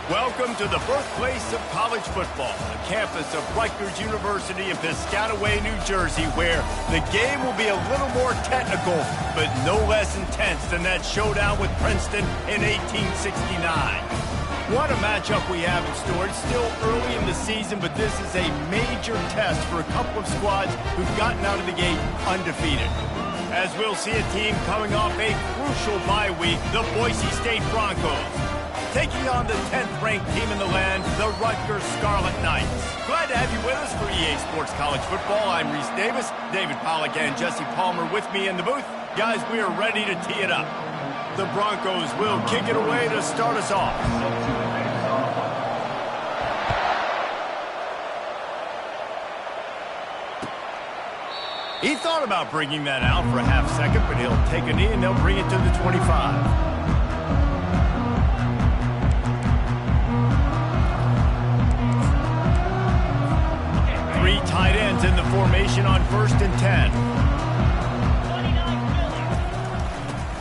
Welcome to the birthplace of college football, the campus of Rutgers University in Piscataway, New Jersey, where the game will be a little more technical, but no less intense than that showdown with Princeton in 1869. What a matchup we have in store. It's still early in the season, but this is a major test for a couple of squads who've gotten out of the gate undefeated. As we'll see a team coming off a crucial bye week, the Boise State Broncos, taking on the 10th-ranked team in the land, the Rutgers Scarlet Knights. Glad to have you with us for EA Sports College Football. I'm Reese Davis, David Pollack and Jesse Palmer with me in the booth. Guys, we are ready to tee it up. The Broncos will kick it away to start us off. He thought about bringing that out for a half second, but he'll take a knee and they'll bring it to the 25. Three tight ends in the formation on 1st and 10.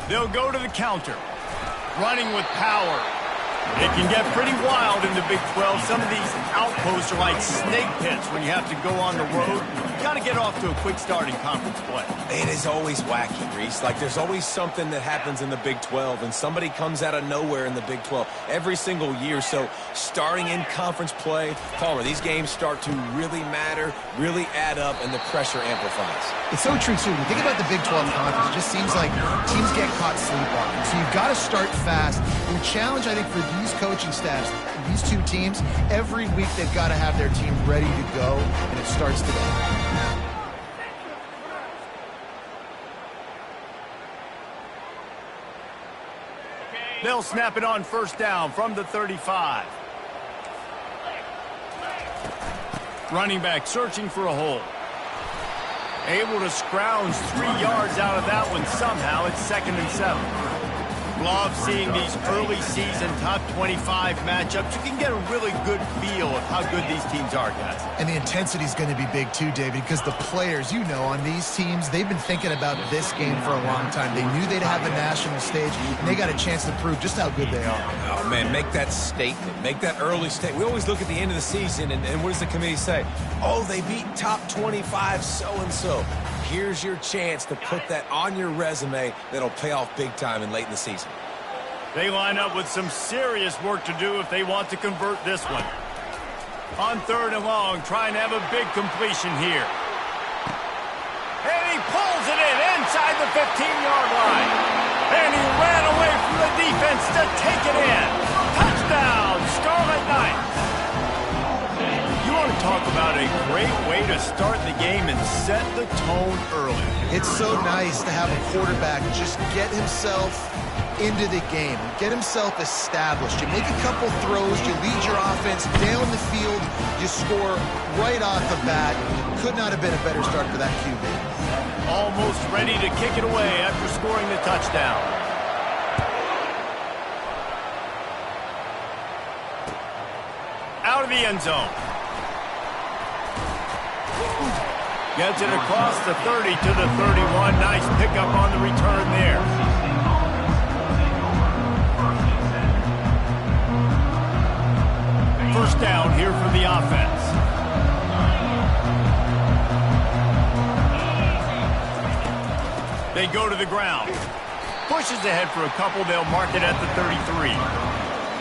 They'll go to the counter. Running with power. It can get pretty wild in the Big 12. Some of these outposts are like snake pits when you have to go on the road. You got to get off to a quick start in conference play. It is always wacky, Reese. Like, there's always something that happens in the Big 12, and somebody comes out of nowhere in the Big 12 every single year. So, starting in conference play, Palmer, these games start to really matter, really add up, and the pressure amplifies. It's so true, too. When you think about the Big 12 conference, it just seems like teams get caught sleepwalking. So, you've got to start fast. And the challenge, I think, for these coaching staffs, these two teams, every week they've got to have their team ready to go, and it starts today. They'll snap it on 1st down from the 35. Running back searching for a hole. Able to scrounge 3 yards out of that one somehow. It's 2nd and 7. Love seeing these early season top 25 matchups. You can get a really good feel of how good these teams are, guys. And the intensity is going to be big too, David, because the players, you know, on these teams, they've been thinking about this game for a long time. They knew they'd have the national stage, and they got a chance to prove just how good they are. Oh, man, make that statement. Make that early statement. We always look at the end of the season, and what does the committee say? Oh, they beat top 25 so-and-so. Here's your chance to put that on your resume that'll pay off big time and late in the season. They line up with some serious work to do if they want to convert this one. On 3rd and long, trying to have a big completion here. And he pulls it in inside the 15-yard line. And he ran away from the defense to take it in. Touchdown, Scarlet Knights. You want to talk about a great way to start the game and set the tone early. It's so nice to have a quarterback just get himself into the game, get himself established. You make a couple throws, you lead your offense down the field, you score right off the bat. Could not have been a better start for that QB. Almost ready to kick it away after scoring the touchdown. Out of the end zone. Gets it across the 30 to the 31. Nice pickup on the return there. First down here for the offense. They go to the ground. Pushes ahead for a couple. They'll mark it at the 33.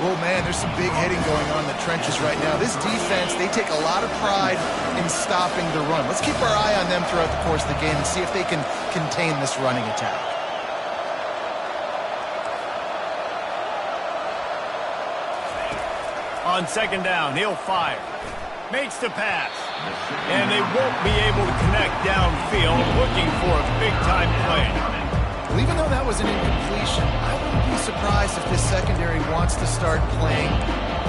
Oh, man, there's some big hitting going on in the trenches right now. This defense, they take a lot of pride in stopping the run. Let's keep our eye on them throughout the course of the game and see if they can contain this running attack. On 2nd down, he'll fire. Makes the pass. And they won't be able to connect downfield, looking for a big-time play. Well, even though that was an incompletion, I wouldn't be surprised if this secondary wants to start playing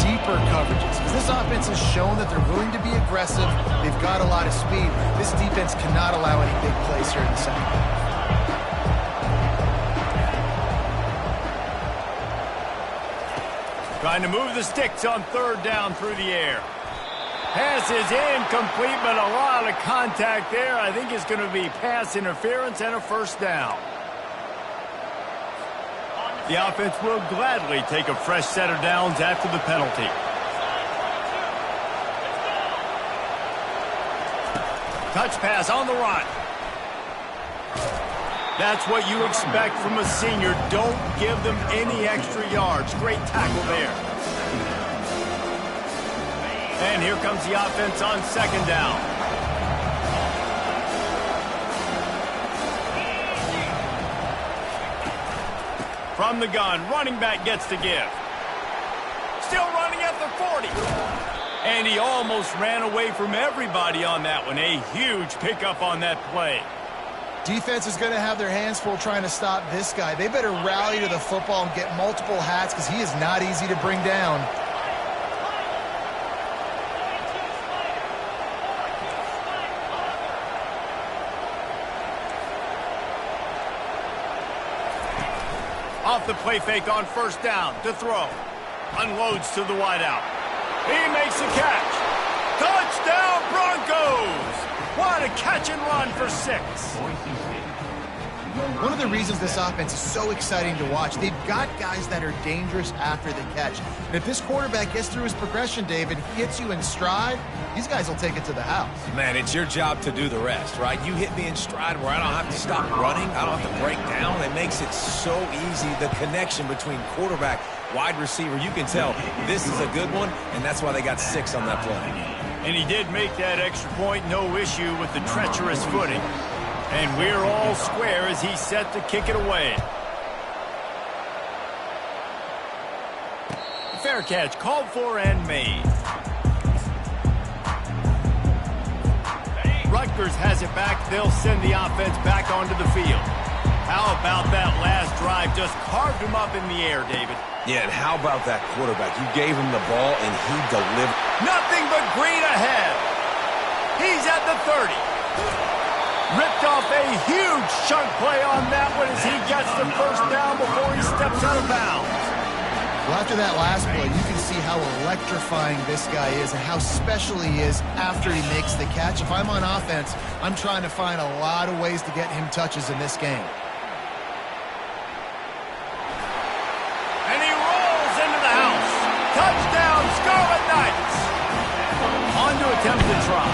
deeper coverages. Because this offense has shown that they're willing to be aggressive. They've got a lot of speed. This defense cannot allow any big plays here in the second half. Trying to move the sticks on 3rd down through the air. Pass is incomplete, but a lot of contact there. I think it's going to be pass interference and a 1st down. The offense will gladly take a fresh set of downs after the penalty. Touch pass on the run. That's what you expect from a senior. Don't give them any extra yards. Great tackle there. And here comes the offense on second down. From the gun, running back gets to give. Still running at the 40. And he almost ran away from everybody on that one. A huge pickup on that play. Defense is going to have their hands full trying to stop this guy. They better rally to the football and get multiple hats because he is not easy to bring down. Off the play fake on first down to throw. Unloads to the wideout. He makes the catch. Touchdown Broncos! What a catch and run for 6. One of the reasons this offense is so exciting to watch, they've got guys that are dangerous after the catch. And if this quarterback gets through his progression, David, hits you in stride, these guys will take it to the house. Man, it's your job to do the rest, right? You hit me in stride where I don't have to stop running. I don't have to break down. It makes it so easy. The connection between quarterback, wide receiver, you can tell this is a good one, and that's why they got 6 on that play. And he did make that extra point, no issue with the treacherous footing. And we're all square as he's set to kick it away. Fair catch, called for and made. Rutgers has it back. They'll send the offense back onto the field. How about that last drive? Just carved him up in the air, David. Yeah, and how about that quarterback? You gave him the ball, and he delivered. Nothing but green ahead. He's at the 30. Ripped off a huge chunk play on that one as he gets the first down before he steps out of bounds. Well, after that last play, you can see how electrifying this guy is and how special he is after he makes the catch. If I'm on offense, I'm trying to find a lot of ways to get him touches in this game. And he rolls into the house. Touchdown, Scarlet Knights. On to attempt the try.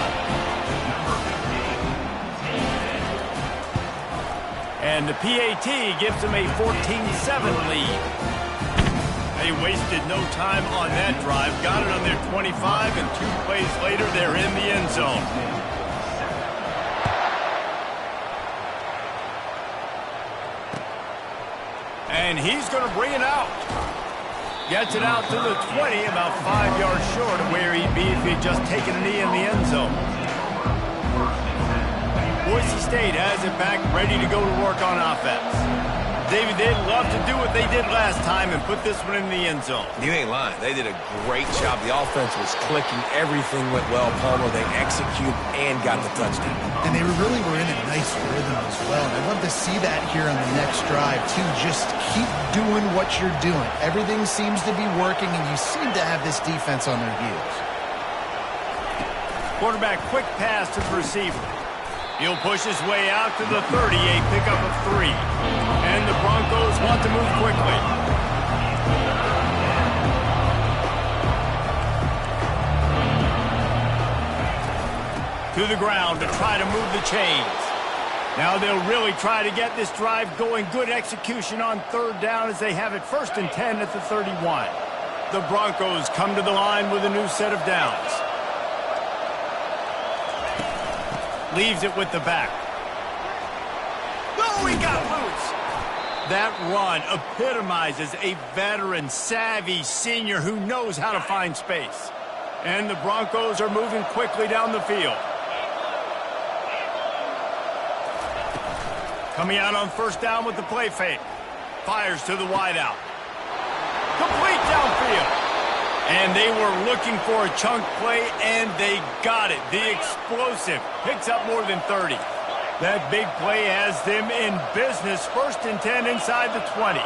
And the PAT gives them a 14-7 lead. They wasted no time on that drive. Got it on their 25, and 2 plays later, they're in the end zone. And he's going to bring it out. Gets it out to the 20, about 5 yards short of where he'd be if he'd just taken a knee in the end zone. Boise State has it back, ready to go to work on offense. David, they'd love to do what they did last time and put this one in the end zone. You ain't lying. They did a great job. The offense was clicking. Everything went well, Palmer. They executed and got the touchdown. And they really were in a nice rhythm as well. And I'd love to see that here on the next drive, too. Just keep doing what you're doing. Everything seems to be working, and you seem to have this defense on their heels. Quarterback, quick pass to the receiver. He'll push his way out to the 30, a pickup of 3. And the Broncos want to move quickly. To the ground to try to move the chains. Now they'll really try to get this drive going. Good execution on 3rd down as they have it 1st and 10 at the 31. The Broncos come to the line with a new set of downs. Leaves it with the back. Oh, he got loose. That run epitomizes a veteran, savvy senior who knows how to find space. And the Broncos are moving quickly down the field. Coming out on 1st down with the play fake. Fires to the wideout. Complete downfield. And they were looking for a chunk play, and they got it. The explosive picks up more than 30. That big play has them in business. 1st and 10 inside the 20.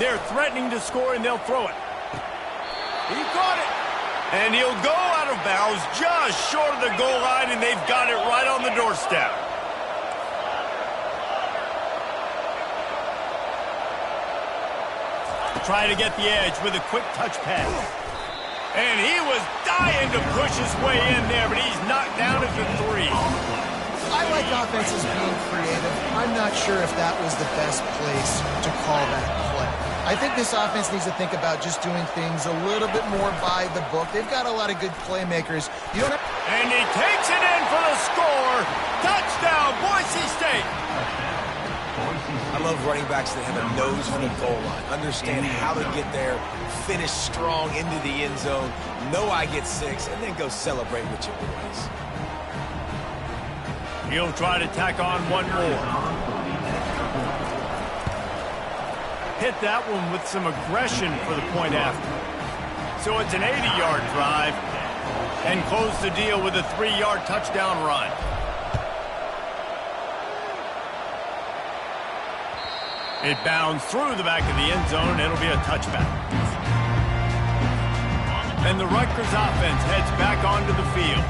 They're threatening to score, and they'll throw it. He caught it. And he'll go out of bounds just short of the goal line, and they've got it right on the doorstep. Trying to get the edge with a quick touch pass. And he was dying to push his way in there, but he's knocked down at the 3. I like offenses being creative. I'm not sure if that was the best place to call that play. I think this offense needs to think about just doing things a little bit more by the book. They've got a lot of good playmakers. You don't have... And he takes it in for the score. Touchdown, Boise State. I love running backs that have a nose for the goal line, understand how to get there, finish strong into the end zone, know I get 6, and then go celebrate with your boys. He'll try to tack on one more. Hit that one with some aggression for the point after. So it's an 80-yard drive, and close the deal with a 3-yard touchdown run. It bounds through the back of the end zone. It'll be a touchback. And the Rutgers offense heads back onto the field.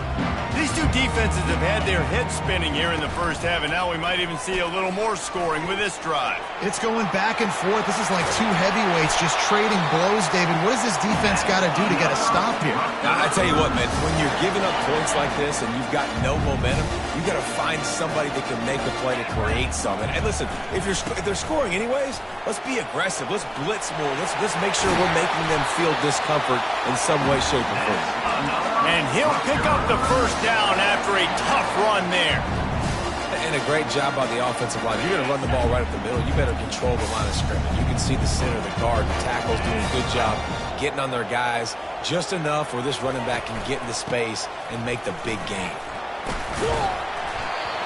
These two defenses have had their heads spinning here in the first half, and now we might even see a little more scoring with this drive. It's going back and forth. This is like two heavyweights just trading blows, David. What does this defense got to do to get a stop here? Now, I tell you what, man, when you're giving up points like this and you've got no momentum, you got to find somebody that can make a play to create something. And listen, if they're scoring anyways, let's be aggressive. Let's blitz more. Let's make sure we're making them feel discomfort in some way, shape, or form. And he'll pick up the first down after a tough run there. And a great job by the offensive line. You're going to run the ball right up the middle. You better control the line of scrimmage. You can see the center, the guard, the tackles doing a good job getting on their guys just enough where this running back can get into space and make the big game.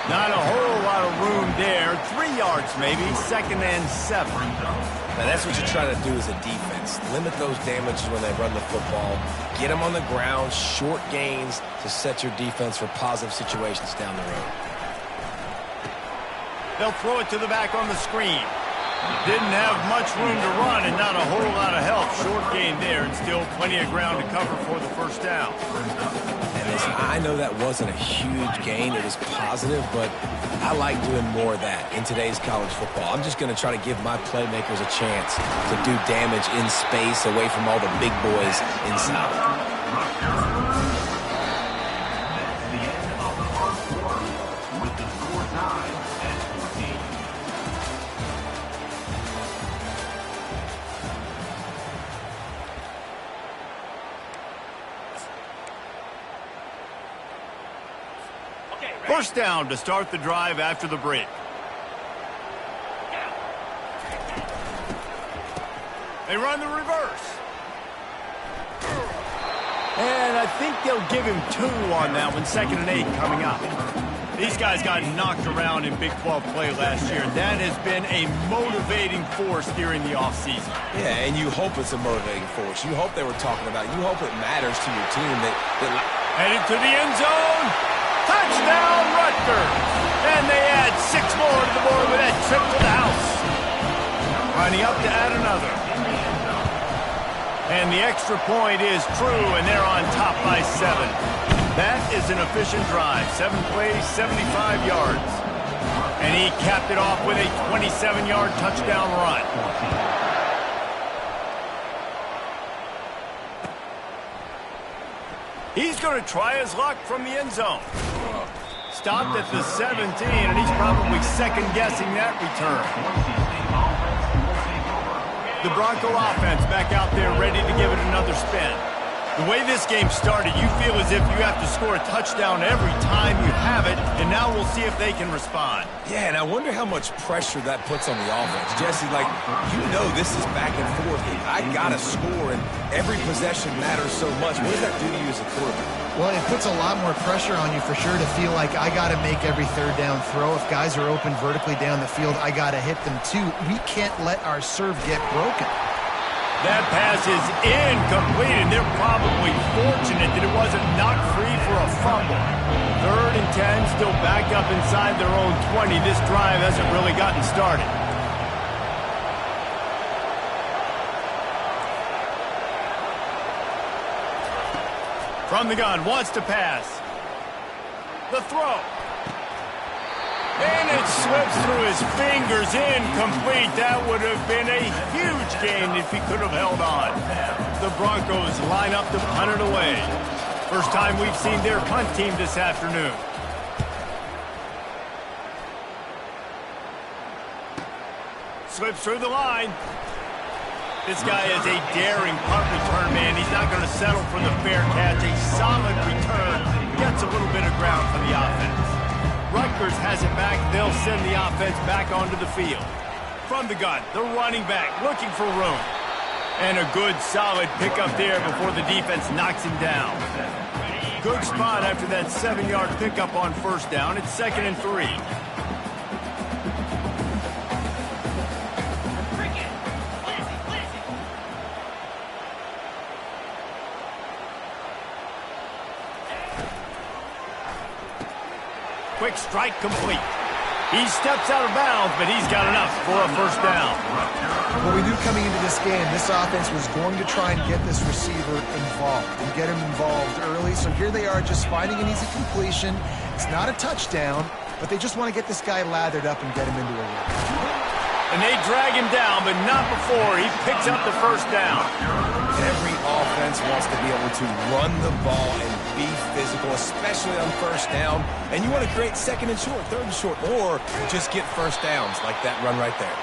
Not a whole lot of room there. 3 yards maybe, 2nd and 7. Now, that's what you try to do as a defense. Limit those damages when they run the football. Get them on the ground, short gains to set your defense for positive situations down the road. They'll throw it to the back on the screen. Didn't have much room to run and not a whole lot of help. Short gain there and still plenty of ground to cover for the first down. And listen, I know that wasn't a huge gain. It was positive, but I like doing more of that in today's college football. I'm just going to try to give my playmakers a chance to do damage in space away from all the big boys inside. First down to start the drive after the break. They run the reverse. And I think they'll give him 2 on that one. 2nd and 8 coming up. These guys got knocked around in Big 12 play last year. That has been a motivating force during the offseason. Yeah, and you hope it's a motivating force. You hope they were talking about it. You hope it matters to your team. Headed to the end zone. Touchdown, Rutgers! And they add 6 more to the board with that trip to the house. Running up to add another. And the extra point is true, and they're on top by 7. That is an efficient drive. 7 plays, 75 yards. And he capped it off with a 27-yard touchdown run. He's going to try his luck from the end zone. Stopped at the 17, and he's probably second-guessing that return. The Bronco offense back out there ready to give it another spin. The way this game started, you feel as if you have to score a touchdown every time you have it, and now we'll see if they can respond. Yeah, and I wonder how much pressure that puts on the offense. Jesse, like, you know this is back and forth. I got to score, and every possession matters so much. What does that do to you as a quarterback? Well, it puts a lot more pressure on you for sure to feel like I got to make every 3rd down throw. If guys are open vertically down the field, I got to hit them too. We can't let our serve get broken. That pass is incomplete, and they're probably fortunate that it wasn't knocked free for a fumble. 3rd and 10, still back up inside their own 20. This drive hasn't really gotten started. From the gun, wants to pass. The throw. And It slips through his fingers, incomplete. That would have been a huge gain if he could have held on. The Broncos line up to punt it away. First time we've seen their punt team this afternoon. Slips through the line. This guy is a daring punt return man. He's not going to settle for the fair catch. A solid return. Gets a little bit of ground for the offense. Rutgers has it back. They'll send the offense back onto the field. From the gun, the running back looking for room. And a good, solid pickup there before the defense knocks him down. Good spot after that 7-yard pickup on first down. It's 2nd and 3. Quick strike complete. He steps out of bounds, but he's got enough for a first down. Well, we knew coming into this game, this offense was going to try and get this receiver involved and get him involved early. So here they are just finding an easy completion. It's not a touchdown, but they just want to get this guy lathered up and get him into a run. And they drag him down, but not before he picks up the first down. Every offense wants to be able to run the ball and be physical, especially on first down. And you want to create 2nd and short, 3rd and short, or just get first downs like that run right there.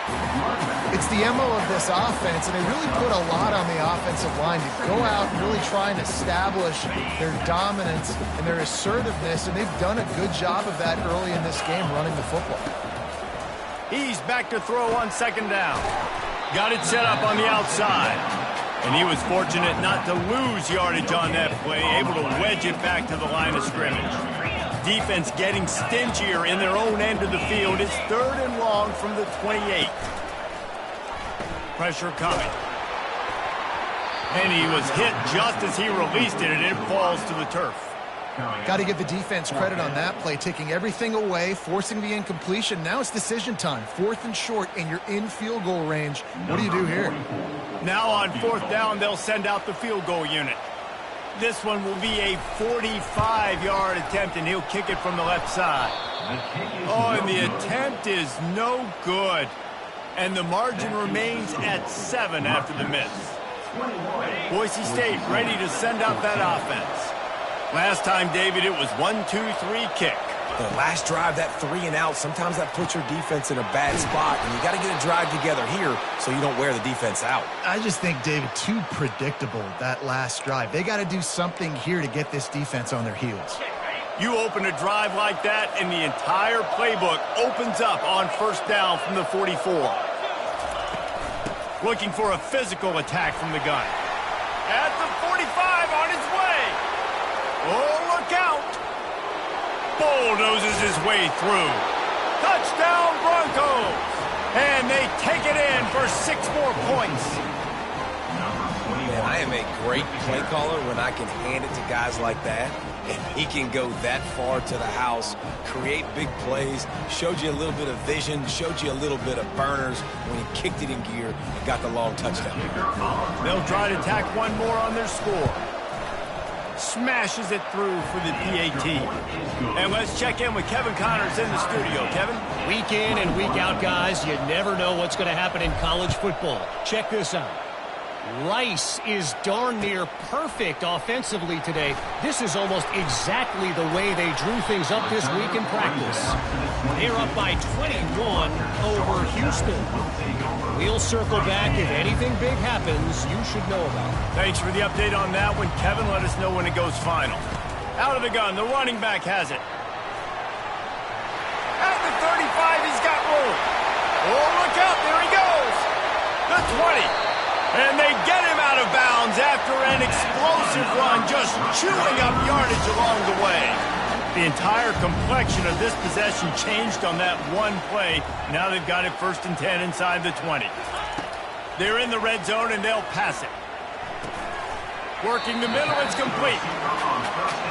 It's the MO of this offense, and they really put a lot on the offensive line to go out and really try and establish their dominance and their assertiveness, and they've done a good job of that early in this game running the football. He's back to throw on 2nd down. Got it set up on the outside. And he was fortunate not to lose yardage on that play, able to wedge it back to the line of scrimmage. Defense getting stingier in their own end of the field. It's 3rd and long from the 28. Pressure coming. And he was hit just as he released it, and it falls to the turf. Got to give the defense credit on that play, taking everything away, forcing the incompletion. Now it's decision time. 4th and short, and you're in field goal range. What do you do here? Now on 4th down, they'll send out the field goal unit. This one will be a 45-yard attempt, and he'll kick it from the left side. Oh, and the attempt is no good. And the margin remains at 7 after the miss. Boise State ready to send out that offense. Last time, David, it was 1-2-3 kick. The last drive, that 3 and out, sometimes that puts your defense in a bad spot, and you got to get a drive together here so you don't wear the defense out. I just think, David, too predictable, that last drive. They got to do something here to get this defense on their heels. You open a drive like that, and the entire playbook opens up on first down from the 44. Looking for a physical attack from the gun. At the 45, on his way. Oh, look out. Bulldozes his way through. Touchdown, Broncos. And they take it in for 6 more points. Man, I am a great play caller when I can hand it to guys like that. And he can go that far to the house, create big plays, showed you a little bit of vision, showed you a little bit of burners when he kicked it in gear and got the long touchdown. They'll try to tack one more on their score. Smashes it through for the PAT. And let's check in with Kevin Connors in the studio. Kevin? Week in and week out, guys, you never know what's going to happen in college football. Check this out. Rice is darn near perfect offensively today. This is almost exactly the way they drew things up this week in practice. They're up by 21 over Houston. We'll circle back. If anything big happens, you should know about it. Thanks for the update on that one, Kevin. Let us know when it goes final. Out of the gun, the running back has it. At the 35, he's got room. Oh, look out, there he goes. The 20. And they get him out of bounds after an explosive run, just chewing up yardage along the way. The entire complexion of this possession changed on that one play. Now they've got it 1st and 10 inside the 20. They're in the red zone, and they'll pass it. Working the middle, it's complete.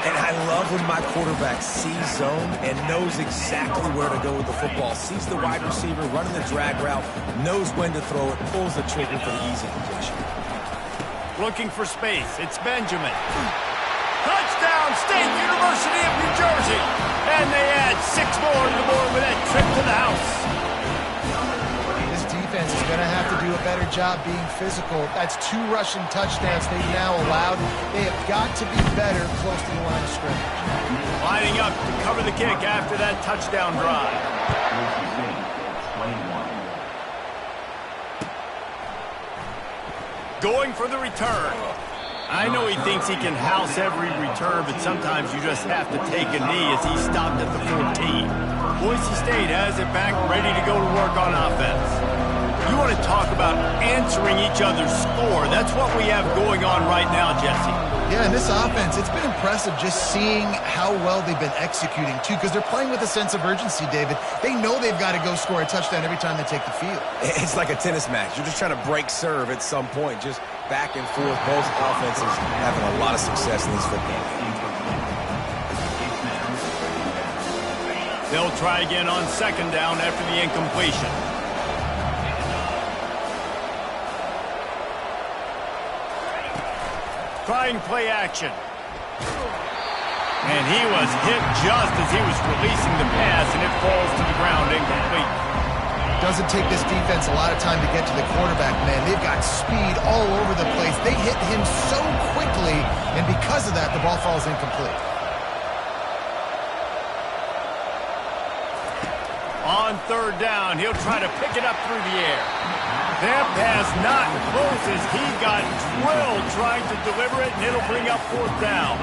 And I love when my quarterback sees zone and knows exactly where to go with the football. Sees the wide receiver running the drag route, knows when to throw it, pulls the trigger for the easy completion. Looking for space. It's Benjamin. Touchdown, touchdown, State University of New Jersey. And they add 6 more to the board with that trip to the house. This defense is going to have to do a better job being physical. That's 2 rushing touchdowns they've now allowed. They have got to be better close to the line of scrimmage. Lining up to cover the kick after that touchdown drive. Going for the return. I know he thinks he can house every return, but sometimes you just have to take a knee as he stopped at the 14. Boise State has it back, ready to go to work on offense. You want to talk about answering each other's score. That's what we have going on right now, Jesse. Yeah, and this offense, it's been impressive just seeing how well they've been executing, too, because they're playing with a sense of urgency, David. They know they've got to go score a touchdown every time they take the field. It's like a tennis match. You're just trying to break serve at some point, just back and forth. Both offenses having a lot of success in this football game. They'll try again on 2nd down after the incompletion. Trying play action. And he was hit just as he was releasing the pass, and it falls to the ground incomplete. Doesn't take this defense a lot of time to get to the quarterback, man. They've got speed all over the place. They hit him so quickly, and because of that, the ball falls incomplete. On 3rd down, he'll try to pick it up through the air. That pass not close as he got drilled trying to deliver it, and it'll bring up 4th down.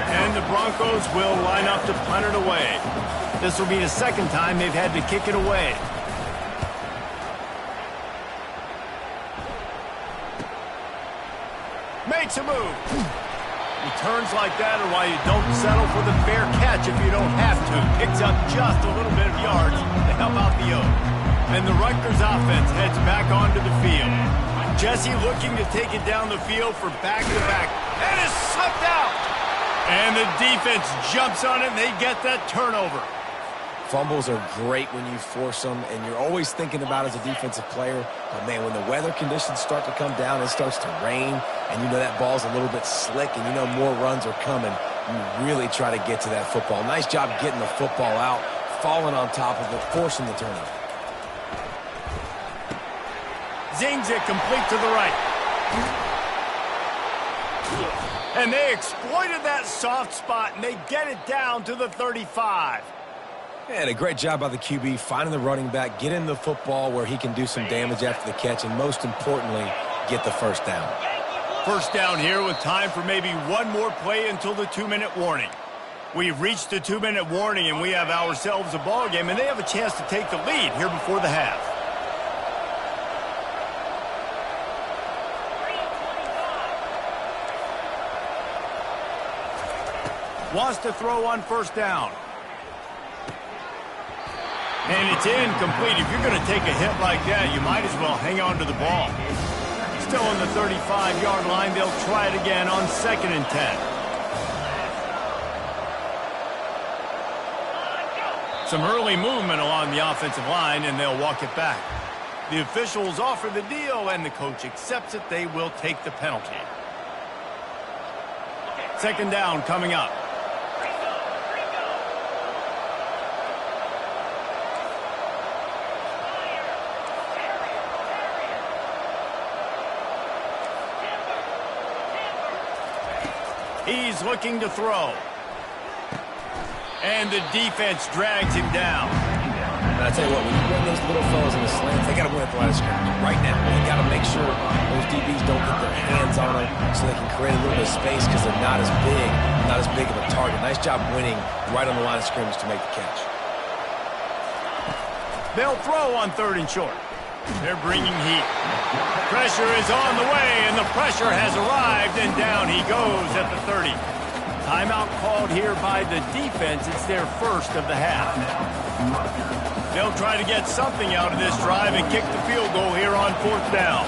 And the Broncos will line up to punt it away. This will be the 2nd time they've had to kick it away. Makes a move. Returns like that are why you don't settle for the fair catch if you don't have to. Picks up just a little bit of yards to help out the Oaks. And the Rutgers offense heads back onto the field. Jesse looking to take it down the field for back-to-back. And is sucked out. And the defense jumps on it, and they get that turnover. Fumbles are great when you force them, and you're always thinking about as a defensive player, but man, when the weather conditions start to come down, it starts to rain, and you know that ball's a little bit slick, and you know more runs are coming, you really try to get to that football. Nice job getting the football out, falling on top of it, forcing the turnover. Zings it complete to the right. And they exploited that soft spot, and they get it down to the 35. And a great job by the QB finding the running back, getting the football where he can do some damage after the catch, and most importantly, get the 1st down. 1st down here with time for maybe one more play until the 2-minute warning. We've reached the 2-minute warning, and we have ourselves a ball game, and they have a chance to take the lead here before the half. Wants to throw on 1st down. And it's incomplete. If you're going to take a hit like that, you might as well hang on to the ball. Still on the 35-yard line. They'll try it again on 2nd and 10. Some early movement along the offensive line, and they'll walk it back. The officials offer the deal, and the coach accepts it. They will take the penalty. 2nd down coming up. He's looking to throw. And the defense drags him down. And I tell you what, when you run those little fellas in the slants, they got to win at the line of scrimmage. Right now, they got to make sure those DBs don't get their hands on them so they can create a little bit of space because they're not as big of a target. Nice job winning right on the line of scrimmage to make the catch. They'll throw on 3rd and short. They're bringing heat. Pressure is on the way, and the pressure has arrived, and down he goes at the 30. Timeout called here by the defense. It's their 1st of the half. They'll try to get something out of this drive and kick the field goal here on 4th down.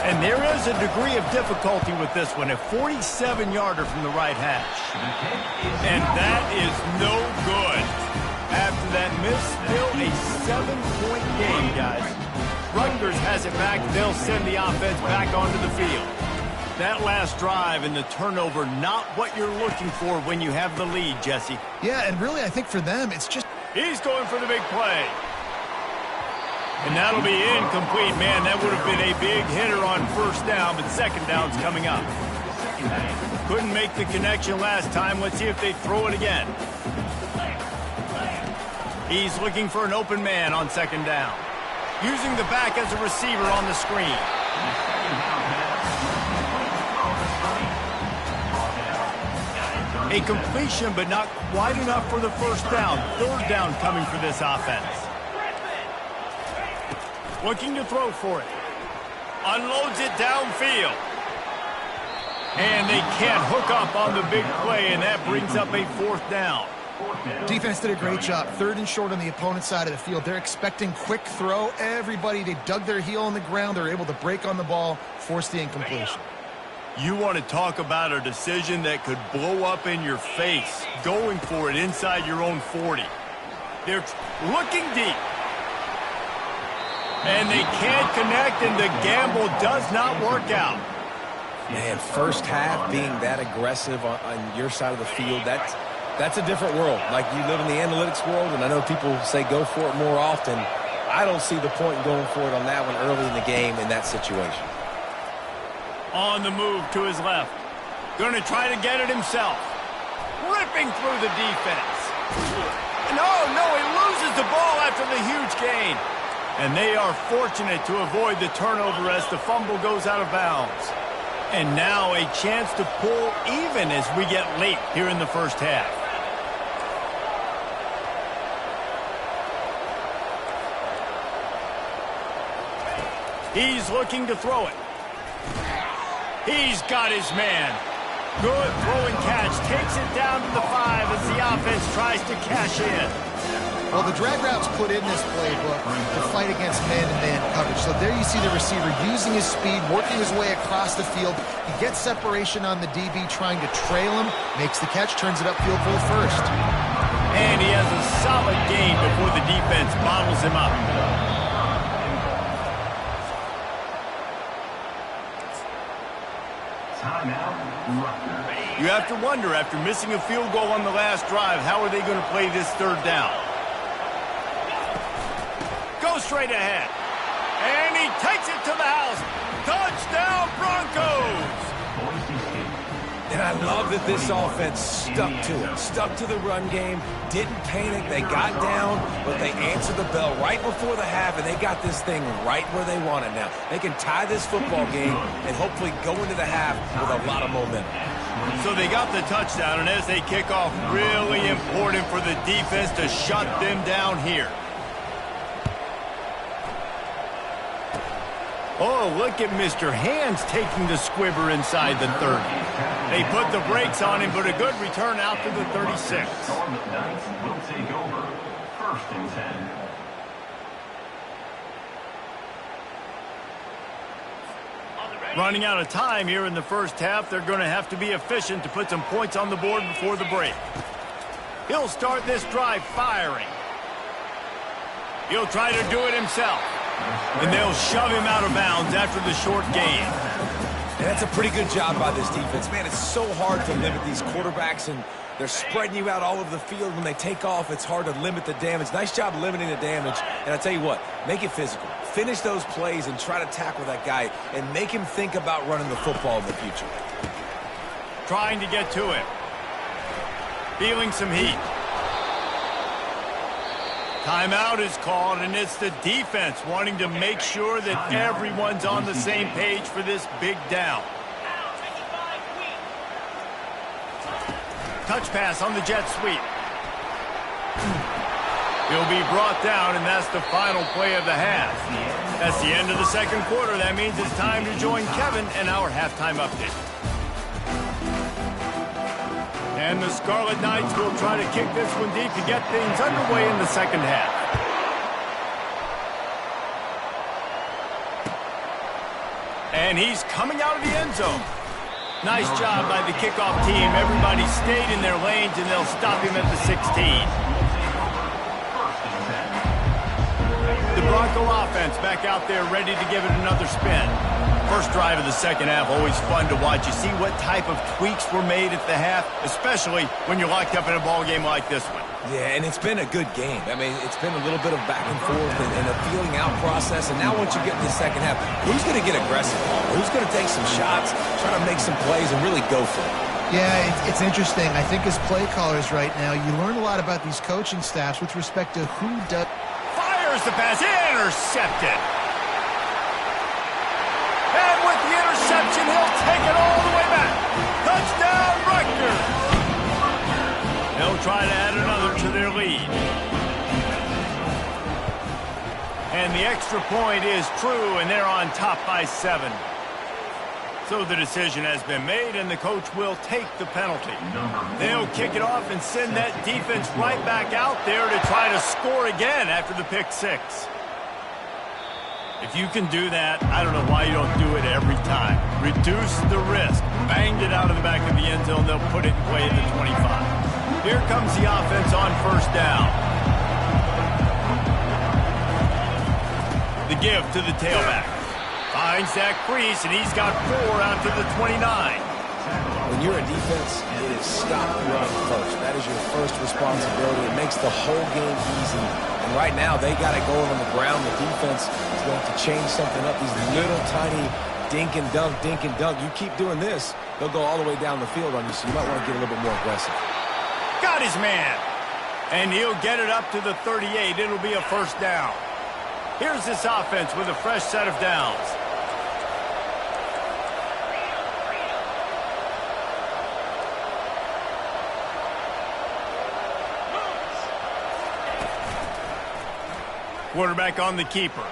And there is a degree of difficulty with this one, a 47-yarder from the right hash. And that is no good. After that miss, still a 7-point game, guys. Rutgers has it back. They'll send the offense back onto the field. That last drive and the turnover, not what you're looking for when you have the lead, Jesse. Yeah, and really, I think for them, it's just... He's going for the big play. And that'll be incomplete. Man, that would have been a big hitter on first down, but second down's coming up. Couldn't make the connection last time. Let's see if they throw it again. He's looking for an open man on second down. Using the back as a receiver on the screen. A completion, but not wide enough for the first down. Third down coming for this offense. Looking to throw for it. Unloads it downfield. And they can't hook up on the big play, and that brings up a fourth down. Defense did a great job. Third and short on the opponent's side of the field. They're expecting quick throw. Everybody, they dug their heel on the ground. They're able to break on the ball, force the incompletion. You want to talk about a decision that could blow up in your face, going for it inside your own 40. They're looking deep. And they can't connect, and the gamble does not work out. Man, first half being that aggressive on your side of the field, that's a different world. Like, you live in the analytics world, and I know people say go for it more often. I don't see the point in going for it on that one early in the game in that situation. On the move to his left. Going to try to get it himself. Ripping through the defense. No, he loses the ball after the huge gain. And they are fortunate to avoid the turnover as the fumble goes out of bounds. And now a chance to pull even as we get late here in the first half. He's looking to throw it. He's got his man. Good throw and catch. Takes it down to the 5 as the offense tries to cash in. Well, the drag route's put in this playbook to fight against man-to-man coverage. So there you see the receiver using his speed, working his way across the field. He gets separation on the DB, trying to trail him, makes the catch, turns it upfield for the first. And he has a solid gain before the defense bottles him up. You have to wonder, after missing a field goal on the last drive, how are they going to play this third down? Go straight ahead. And he takes it to the house. Touchdown, Broncos! And I love that this offense stuck to it. Stuck to the run game, didn't panic. They got down, but they answered the bell right before the half, and they got this thing right where they want it now. They can tie this football game and hopefully go into the half with a lot of momentum. So they got the touchdown, and as they kick off, really important for the defense to shut them down here. Oh, look at Mr. Hands taking the squibber inside the 30. They put the brakes on him, but a good return out to the 36. Will take over. 1st and 10. Running out of time here in the first half. They're going to have to be efficient to put some points on the board before the break. He'll start this drive firing. He'll try to do it himself. And they'll shove him out of bounds after the short gain. And that's a pretty good job by this defense. Man, it's so hard to limit these quarterbacks, and they're spreading you out all over the field. When they take off, it's hard to limit the damage. Nice job limiting the damage. And I tell you what, make it physical. Finish those plays and try to tackle that guy and make him think about running the football in the future. Trying to get to it. Feeling some heat. Timeout is called, and it's the defense wanting to make sure that everyone's on the same page for this big down. Touch pass on the jet sweep. He'll be brought down, and that's the final play of the half. That's the end of the second quarter. That means it's time to join Kevin in our halftime update. And the Scarlet Knights will try to kick this one deep to get things underway in the second half. And he's coming out of the end zone. Nice job by the kickoff team. Everybody stayed in their lanes, and they'll stop him at the 16. The Bronco offense back out there ready to give it another spin. First drive of the second half, always fun to watch. You see what type of tweaks were made at the half, especially when you're locked up in a ball game like this one. Yeah, and it's been a good game. I mean, it's been a little bit of back and forth and a feeling out process. And now once you get to the second half, who's going to get aggressive? Who's going to take some shots, try to make some plays, and really go for it? Yeah, it's interesting. I think as play callers right now, you learn a lot about these coaching staffs with respect to who does. Fires the pass, intercepted. And with the interception, he'll take it all the way back. Touchdown, Rutgers. They'll try to add another to their lead. And the extra point is true, and they're on top by 7. So the decision has been made, and the coach will take the penalty. They'll kick it off and send that defense right back out there to try to score again after the pick 6. If you can do that, I don't know why you don't do it every time. Reduce the risk. Banged it out of the back of the end zone. They'll put it in play at the 25. Here comes the offense on first down. The give to the tailback. Finds that crease, and he's got 4 out to the 29. When you're a defense, it is stop the run first. That is your first responsibility. It makes the whole game easy. And right now, they got it going on the ground. The defense is going to change something up. These little tiny dink and dunk, dink and dunk. You keep doing this, they'll go all the way down the field on you, so you might want to get a little bit more aggressive. Got his man. And he'll get it up to the 38. It'll be a first down. Here's this offense with a fresh set of downs. Quarterback on the keeper.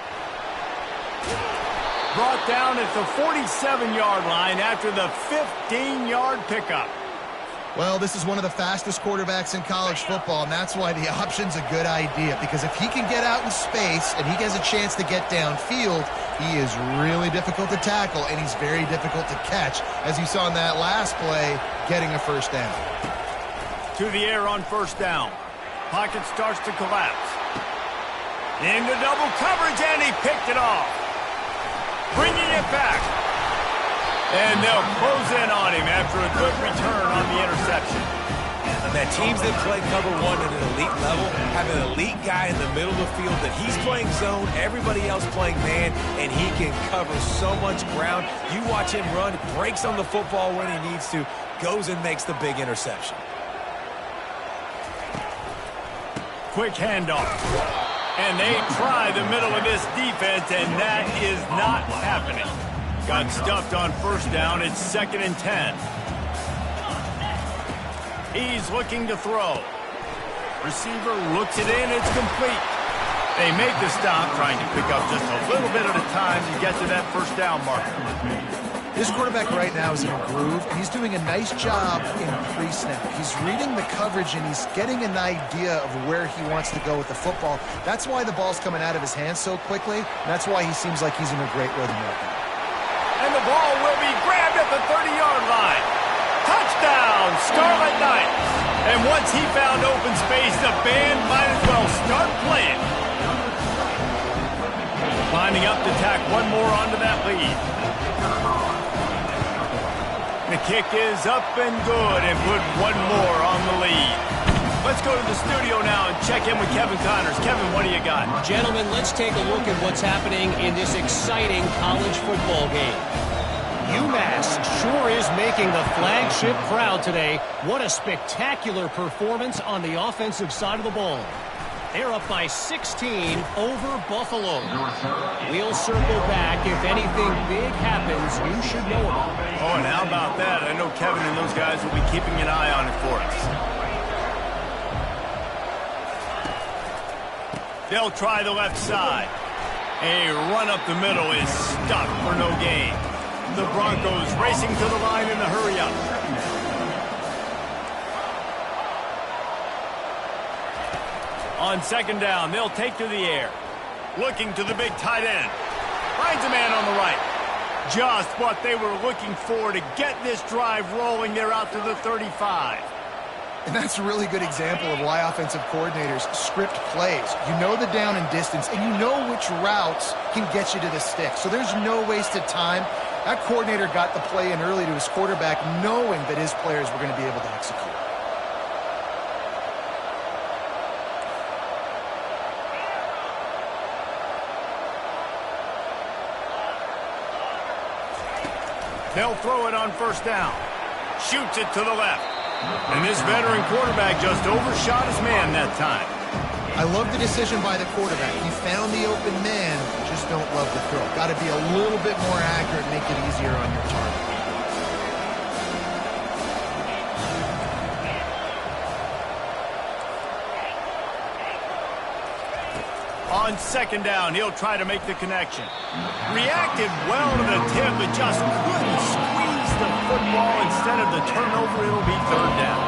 Brought down at the 47-yard line after the 15-yard pickup. Well, this is one of the fastest quarterbacks in college football, and that's why the option's a good idea. Because if he can get out in space and he has a chance to get downfield, he is really difficult to tackle, and he's very difficult to catch, as you saw in that last play, getting a first down. To the air on first down. Pocket starts to collapse. Into double coverage, and he picked it off. Bringing it back. And they'll close in on him after a good return on the interception. That teams that play cover 1 at an elite level have an elite guy in the middle of the field that he's playing zone, everybody else playing man, and he can cover so much ground. You watch him run, breaks on the football when he needs to, goes and makes the big interception. Quick handoff. And they try the middle of this defense, and that is not happening. Got stuffed on first down. It's 2nd and 10. He's looking to throw. Receiver looks it in. It's complete. They make the stop, trying to pick up just a little bit at a time to get to that first down marker. This quarterback right now is in a groove, and he's doing a nice job in pre-snap. He's reading the coverage, and he's getting an idea of where he wants to go with the football. That's why the ball's coming out of his hands so quickly, and that's why he seems like he's in a great rhythm right now. And the ball will be grabbed at the 30-yard line. Touchdown, Scarlet Knights. And once he found open space, the band might as well start playing. Lining up to tack one more onto that lead. The kick is up and good, and put one more on the lead. Let's go to the studio now and check in with Kevin Connors. Kevin, what do you got? Gentlemen, let's take a look at what's happening in this exciting college football game. UMass sure is making the flagship proud today. What a spectacular performance on the offensive side of the ball. They're up by 16 over Buffalo. We'll circle back. If anything big happens, you should know about it. Oh, and how about that? I know Kevin and those guys will be keeping an eye on it for us. They'll try the left side. A run up the middle is stuck for no gain. The Broncos racing to the line in the hurry-up. On second down, they'll take to the air. Looking to the big tight end. Finds a man on the right. Just what they were looking for to get this drive rolling. They're out to the 35. And that's a really good example of why offensive coordinators script plays. You know the down and distance, and you know which routes can get you to the stick. So there's no wasted time. That coordinator got the play in early to his quarterback, knowing that his players were going to be able to execute. They'll throw it on first down. Shoots it to the left. And this veteran quarterback just overshot his man that time. I love the decision by the quarterback. He found the open man, just don't love the throw. Got to be a little bit more accurate, make it easier on your target. On second down, he'll try to make the connection. Reacted well to the tip, but just couldn't squeeze the football. Instead of the turnover, it'll be third down.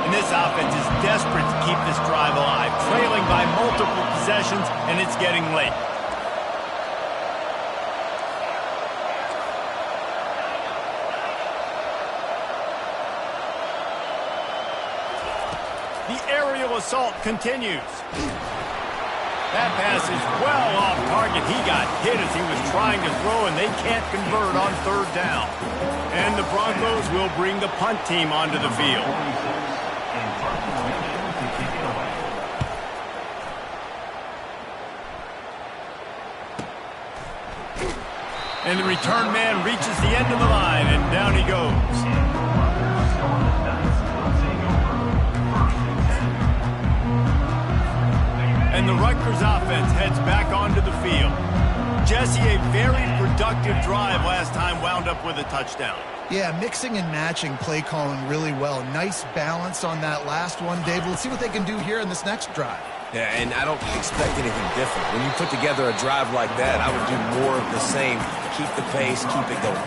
And this offense is desperate to keep this drive alive, trailing by multiple possessions, and it's getting late. The aerial assault continues. That pass is well off target. He got hit as he was trying to throw, and they can't convert on third down. And the Broncos will bring the punt team onto the field. And the return man reaches the end of the line, and down he goes. And the Rutgers offense heads back onto the field. Jesse, a very productive drive last time, wound up with a touchdown. Yeah, mixing and matching play calling really well. Nice balance on that last one, Dave. Let's see what they can do here in this next drive. Yeah, and I don't expect anything different. When you put together a drive like that, I would do more of the same. Keep the pace, keep it going.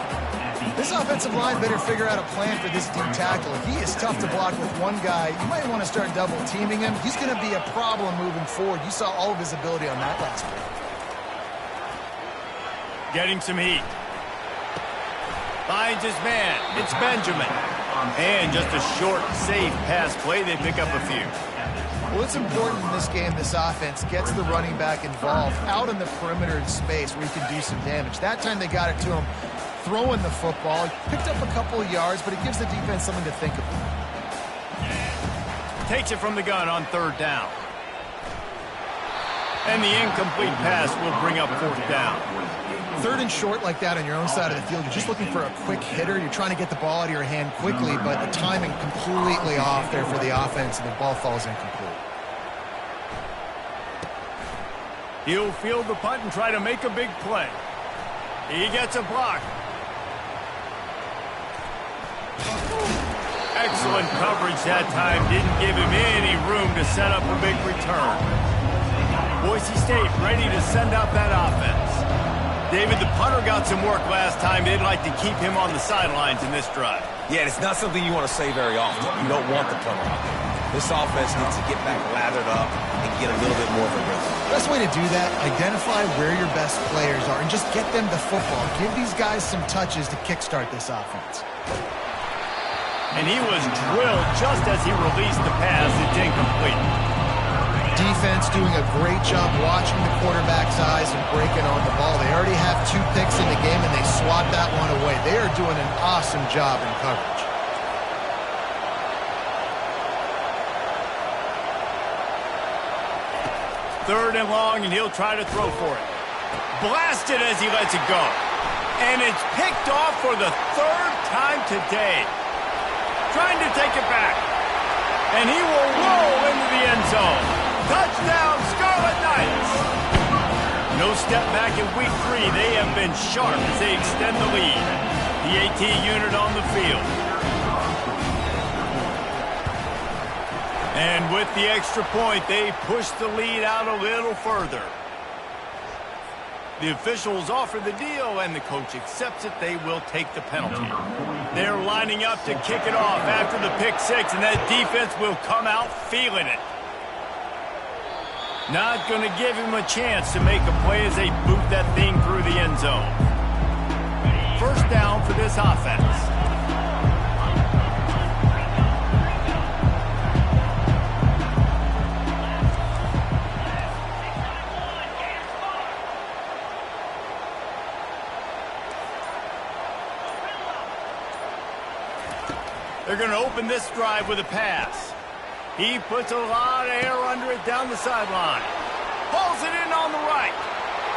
This offensive line better figure out a plan for this deep tackle. He is tough to block with one guy. You might want to start double-teaming him. He's going to be a problem moving forward. You saw all of his ability on that last play. Getting some heat. Finds his man. It's Benjamin. And just a short, safe pass play. They pick up a few. Well, it's important in this game this offense gets the running back involved out in the perimeter in space where he can do some damage. That time they got it to him throwing the football. He picked up a couple of yards, but it gives the defense something to think about. Takes it from the gun on third down. And the incomplete pass will bring up fourth down. Third and short like that on your own side of the field, you're just looking for a quick hitter. You're trying to get the ball out of your hand quickly, but the timing completely off there for the offense, and the ball falls incomplete. He'll field the punt and try to make a big play. He gets a block. Excellent coverage that time. Didn't give him any room to set up a big return. Boise State ready to send out that offense. David, the punter got some work last time. They'd like to keep him on the sidelines in this drive. Yeah, it's not something you want to say very often. You don't want the punter out there. This offense needs to get back lathered up and get a little bit more of a rhythm. Best way to do that, identify where your best players are and just get them the football. Give these guys some touches to kickstart this offense. And he was drilled just as he released the pass. It's incomplete. Defense doing a great job watching the quarterback's eyes and breaking on the ball. They already have 2 picks in the game, and they swat that one away. They are doing an awesome job in coverage. Third and long, and he'll try to throw for it. Blasted as he lets it go. And it's picked off for the 3rd time today. Trying to take it back. And he will roll into the end zone. Touchdown, Scarlet Knights! No step back in week 3. They have been sharp as they extend the lead. The AT unit on the field. And with the extra point, they push the lead out a little further. The officials offer the deal, and the coach accepts it. They will take the penalty. They're lining up to kick it off after the pick 6, and that defense will come out feeling it. Not going to give him a chance to make a play as they boot that thing through the end zone. First down for this offense. They're going to open this drive with a pass. He puts a lot of air under it down the sideline. Pulls it in on the right.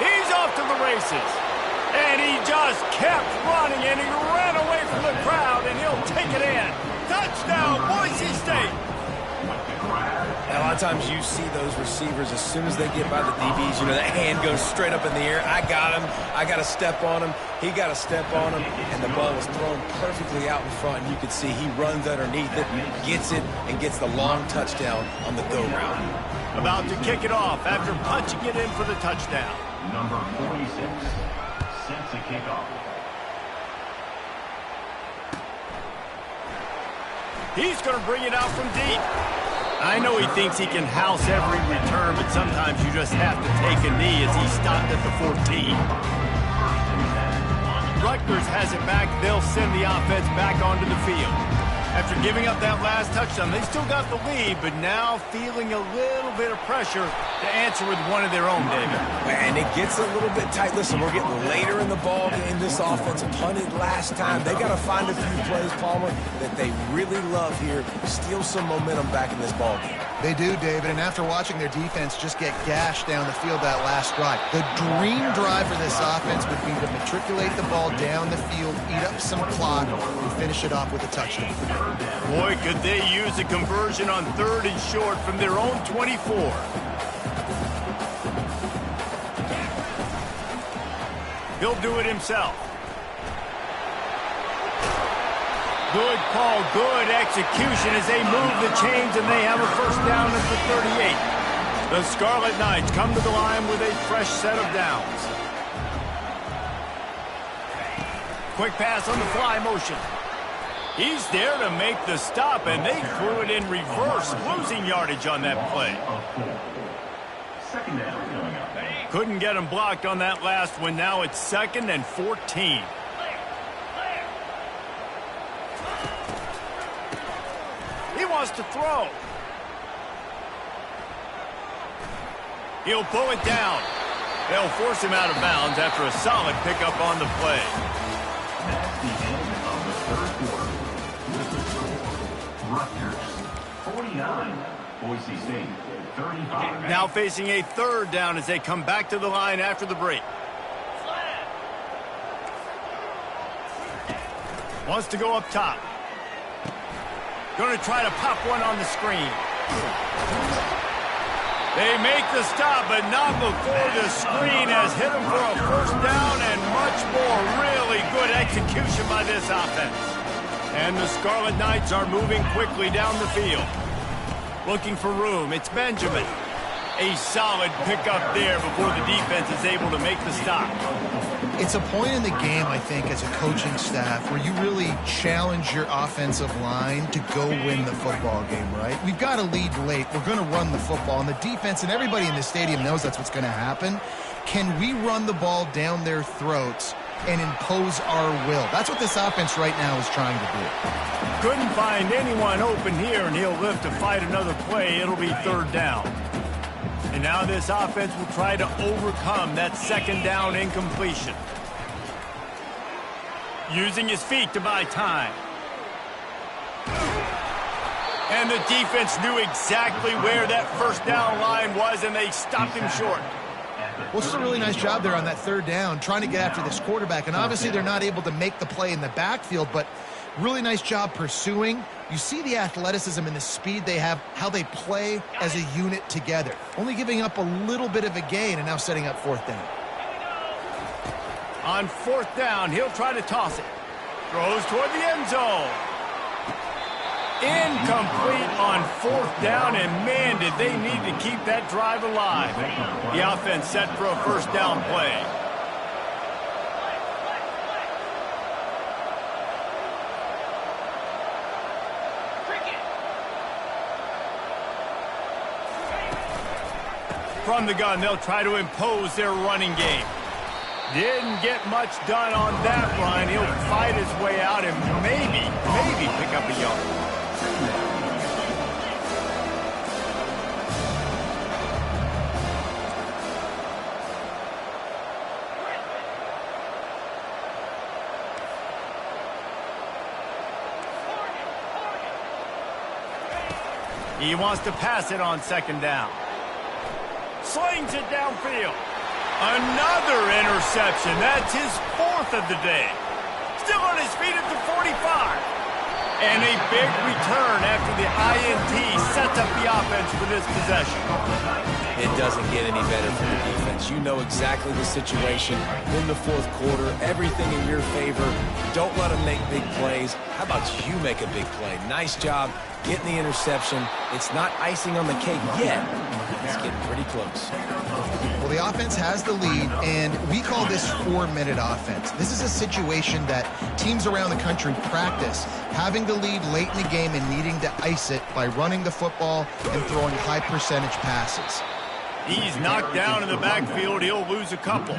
He's off to the races. And he just kept running, and he ran away from the crowd, and he'll take it in. Touchdown, Boise State. And a lot of times you see those receivers, as soon as they get by the DBs, you know, that hand goes straight up in the air. I got him. I got to step on him. He got to step on him. And the ball was thrown perfectly out in front. And you can see he runs underneath it, gets it, and gets the long touchdown on the go route. About to kick it off after punching it in for the touchdown. Number 46 sets a kickoff. He's going to bring it out from deep. I know he thinks he can house every return, but sometimes you just have to take a knee as he stopped at the 14. Rutgers has it back. They'll send the offense back onto the field. After giving up that last touchdown, they still got the lead, but now feeling a little bit of pressure to answer with one of their own, David. And it gets a little bit tight. Listen, we're getting later in the ball game. This offense punted last time. They got to find a few plays, Palmer, that they really love here. Steal some momentum back in this ball game. They do, David, and after watching their defense just get gashed down the field that last drive, the dream drive for this offense would be to matriculate the ball down the field, eat up some clock, and finish it off with a touchdown. Boy, could they use a conversion on 3rd and short from their own 24. He'll do it himself. Good call, good execution as they move the chains, and they have a first down at the 38. The Scarlet Knights come to the line with a fresh set of downs. Quick pass on the fly motion. He's there to make the stop, and they threw it in reverse, losing yardage on that play. Second down coming up. Couldn't get him blocked on that last one. Now it's 2nd and 14. He wants to throw. He'll pull it down. They'll force him out of bounds after a solid pickup on the play. That's the end of the third quarter. Rutgers 49, Boise State 35. Now facing a 3rd down as they come back to the line after the break. Wants to go up top. Going to try to pop one on the screen. They make the stop, but not before the screen has hit them for a first down and much more. Really good execution by this offense. And the Scarlet Knights are moving quickly down the field. Looking for room. It's Benjamin. A solid pickup there before the defense is able to make the stop. It's a point in the game, I think, as a coaching staff where you really challenge your offensive line to go win the football game, right? We've got to lead late. We're going to run the football, and the defense and everybody in the stadium knows that's what's going to happen. Can we run the ball down their throats and impose our will? That's what this offense right now is trying to do. Couldn't find anyone open here, and he'll live to fight another play. It'll be 3rd down. And now this offense will try to overcome that 2nd down incompletion. Using his feet to buy time. And the defense knew exactly where that first down line was, and they stopped him short. Well, it's a really nice job there on that 3rd down, trying to get after this quarterback. And obviously they're not able to make the play in the backfield, but really nice job pursuing. You see the athleticism and the speed they have, how they play as a unit together. Only giving up a little bit of a gain and now setting up 4th down. On 4th down, he'll try to toss it. Throws toward the end zone. Incomplete on 4th down, and man, did they need to keep that drive alive. The offense set for a first down play. From the gun, they'll try to impose their running game. Didn't get much done on that run. He'll fight his way out and maybe pick up a yard. He wants to pass it on second down. Slings it downfield. Another interception. That's his 4th of the day. Still on his feet at the 45. And a big return after the INT sets up the offense for this possession. It doesn't get any better for the defense. You know exactly the situation in the 4th quarter. Everything in your favor. Don't let them make big plays. How about you make a big play? Nice job getting the interception. It's not icing on the cake yet. It's getting pretty close. Well, the offense has the lead, and we call this 4-minute offense. This is a situation that teams around the country practice, having the lead late in the game and needing to ice it by running the football and throwing high-percentage passes. He's knocked down in the backfield. He'll lose a couple.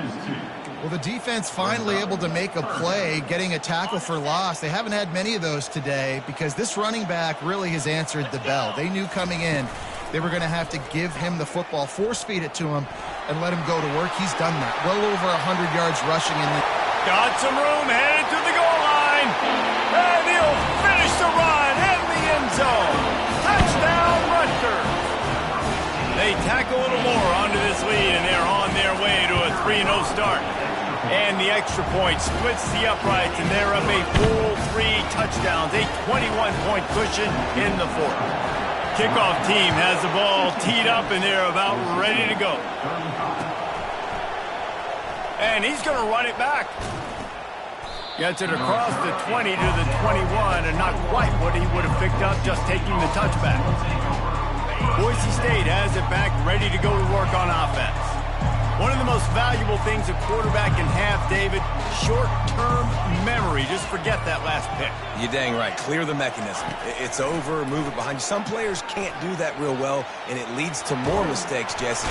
Well, the defense finally able to make a play, getting a tackle for loss. They haven't had many of those today because this running back really has answered the bell. They knew coming in they were going to have to give him the football, force-feed it to him, and let him go to work. He's done that. Well over 100 yards rushing in the... Got some room, headed to the goal line. And he'll finish the run in the end zone. Touchdown, Rutgers. They tack a little more onto this lead, and they're on their way to a 3-0 start. And the extra point splits the uprights, and they're up a full 3 touchdowns, a 21-point cushion in the 4th. Kickoff team has the ball teed up, and they're about ready to go. And he's going to run it back. Gets it across the 20 to the 21, and not quite what he would have picked up just taking the touchback. Boise State has it back, ready to go to work on offense. One of the most valuable things a quarterback can have, David, short-term memory. Just forget that last pick. You're dang right. Clear the mechanism. It's over, move it behind you. Some players can't do that real well, and it leads to more mistakes, Jesse.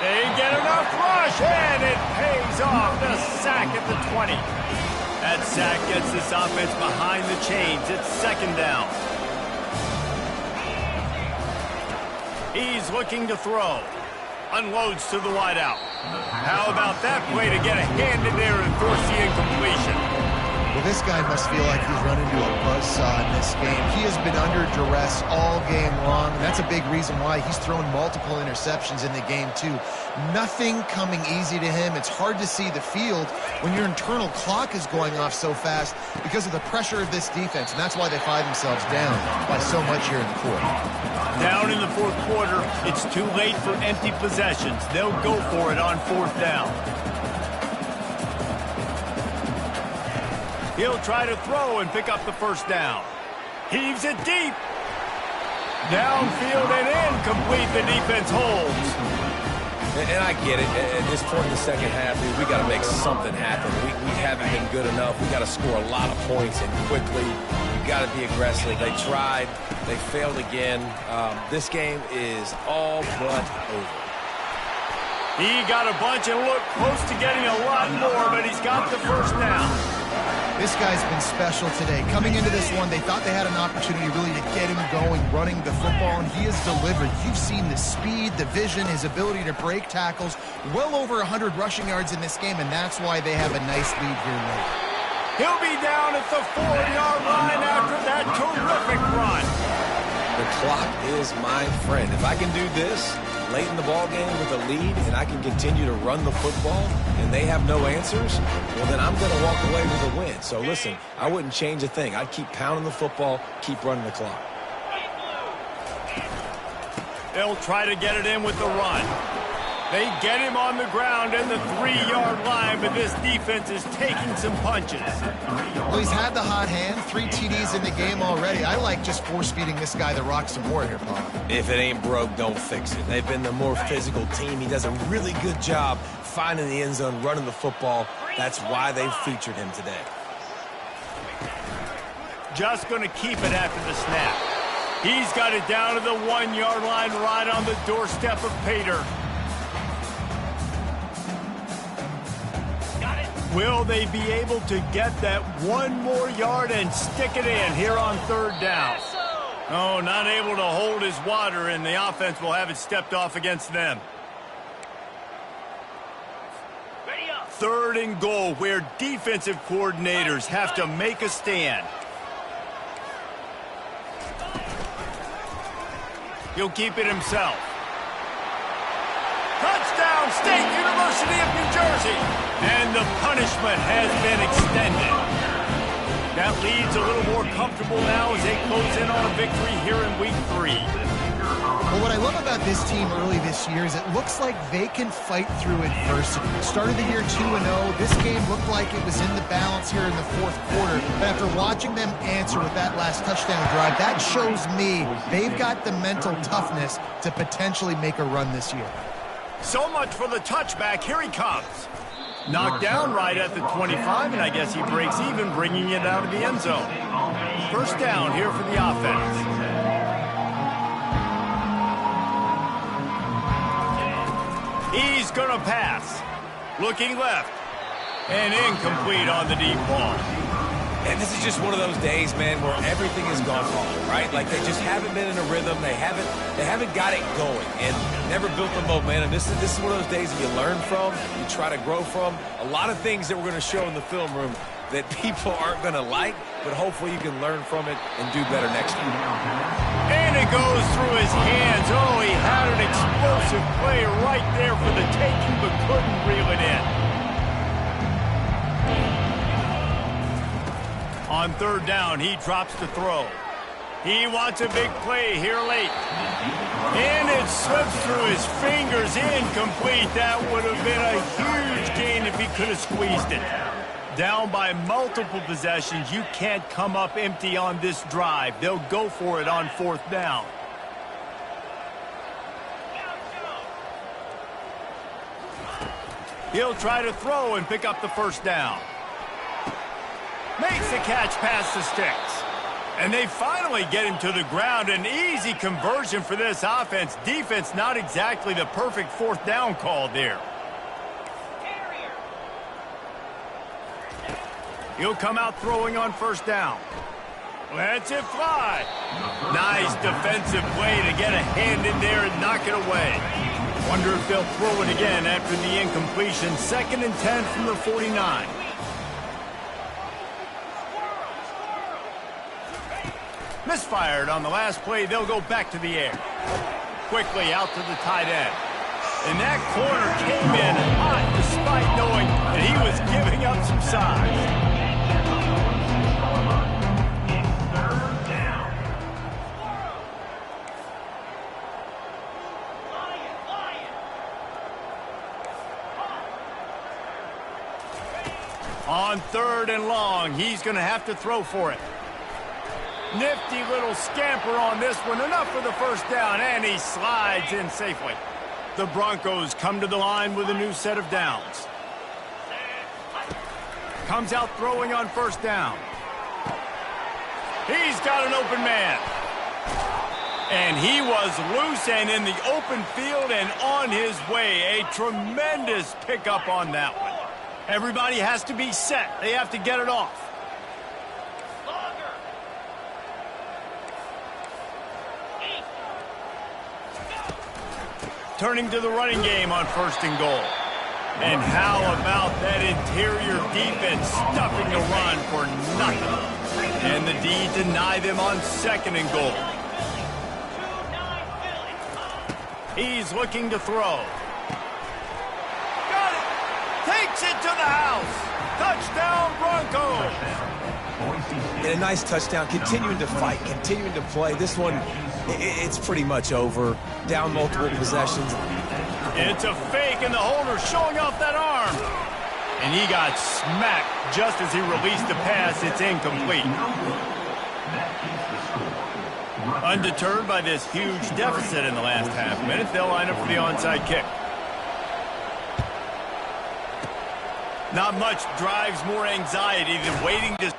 They get enough rush, and it pays off. The sack at the 20. That sack gets this offense behind the chains. It's second down. He's looking to throw. Unloads to the wideout. How about that play to get a hand in there and force the incompletion? Well, this guy must feel like he's run into a buzzsaw in this game. He has been under duress all game long, and that's a big reason why he's thrown multiple interceptions in the game, too. Nothing coming easy to him. It's hard to see the field when your internal clock is going off so fast because of the pressure of this defense, and that's why they find themselves down by so much here in the 4th. Down in the 4th quarter, it's too late for empty possessions. They'll go for it on 4th down. He'll try to throw and pick up the first down. Heaves it deep. Downfield and incomplete. The defense holds. And I get it. At this point in the second half, dude, we got to make something happen. We haven't been good enough. We got to score a lot of points and quickly. You got to be aggressive. They tried. They failed again. This game is all but over. He got a bunch and looked close to getting a lot more, but he's got the first down. This guy's been special today. Coming into this one, they thought they had an opportunity really to get him going, running the football, and he has delivered. You've seen the speed, the vision, his ability to break tackles. Well over 100 rushing yards in this game, and that's why they have a nice lead here late. He'll be down at the 4-yard line after that terrific run. The clock is my friend. If I can do this late in the ball game with a lead and I can continue to run the football and they have no answers, well, then I'm going to walk away with a win. So, listen, I wouldn't change a thing. I'd keep pounding the football, keep running the clock. They'll try to get it in with the run. They get him on the ground in the 3-yard line, but this defense is taking some punches. Well, he's had the hot hand, 3 TDs in the game already. I like just force-feeding this guy the rock some more here, Paul. If it ain't broke, don't fix it. They've been the more physical team. He does a really good job finding the end zone, running the football. That's why they've featured him today. Just going to keep it after the snap. He's got it down to the 1-yard line right on the doorstep of Pater. Will they be able to get that 1 more yard and stick it in here on 3rd down? Oh, not able to hold his water, and the offense will have it stepped off against them. 3rd and goal, where defensive coordinators have to make a stand. He'll keep it himself. Touchdown, State University of New Jersey. And the punishment has been extended. That lead's a little more comfortable now as they close in on a victory here in Week 3. Well, what I love about this team early this year is it looks like they can fight through adversity. Started the year 2-0. This game looked like it was in the balance here in the fourth quarter. But after watching them answer with that last touchdown drive, that shows me they've got the mental toughness to potentially make a run this year. So much for the touchback. Here he comes. Knocked down right at the 25, and I guess he breaks even, bringing it out of the end zone. First down here for the offense. He's going to pass. Looking left. And incomplete on the deep ball. And this is just one of those days, man, where everything has gone wrong, right? Like they just haven't been in a rhythm. They haven't got it going and never built the momentum. This is one of those days that you learn from, you try to grow from. A lot of things that we're going to show in the film room that people aren't going to like, but hopefully you can learn from it and do better next time. And it goes through his hands. Oh, he had an explosive play right there for the taking, but couldn't reel it in. On third down, he drops to throw. He wants a big play here late. And it slips through his fingers, incomplete. That would have been a huge gain if he could have squeezed it. Down by multiple possessions, you can't come up empty on this drive. They'll go for it on fourth down. He'll try to throw and pick up the first down. Makes the catch past the sticks. And they finally get him to the ground. An easy conversion for this offense. Defense not exactly the perfect fourth down call there. He'll come out throwing on first down. Lets it fly. Nice defensive play to get a hand in there and knock it away. Wonder if they'll throw it again after the incompletion. 2nd and 10 from the 49. Misfired on the last play. They'll go back to the air. Quickly out to the tight end. And that corner came in hot despite knowing that he was giving up some size. On third and long, he's going to have to throw for it. Nifty little scamper on this one. Enough for the first down, and he slides in safely. The Broncos come to the line with a new set of downs. Comes out throwing on first down. He's got an open man. And he was loose and in the open field and on his way. A tremendous pickup on that one. Everybody has to be set. They have to get it off. Turning to the running game on first and goal. And how about that interior defense stuffing the run for nothing? And the D deny them on 2nd and goal. He's looking to throw. Got it! Takes it to the house! Touchdown Broncos! And a nice touchdown, continuing to fight, continuing to play. This one, it's pretty much over. Down multiple possessions. It's a fake, and the holder showing off that arm. And he got smacked just as he released the pass. It's incomplete. Undeterred by this huge deficit in the last half minute, they'll line up for the onside kick. Not much drives more anxiety than waiting to...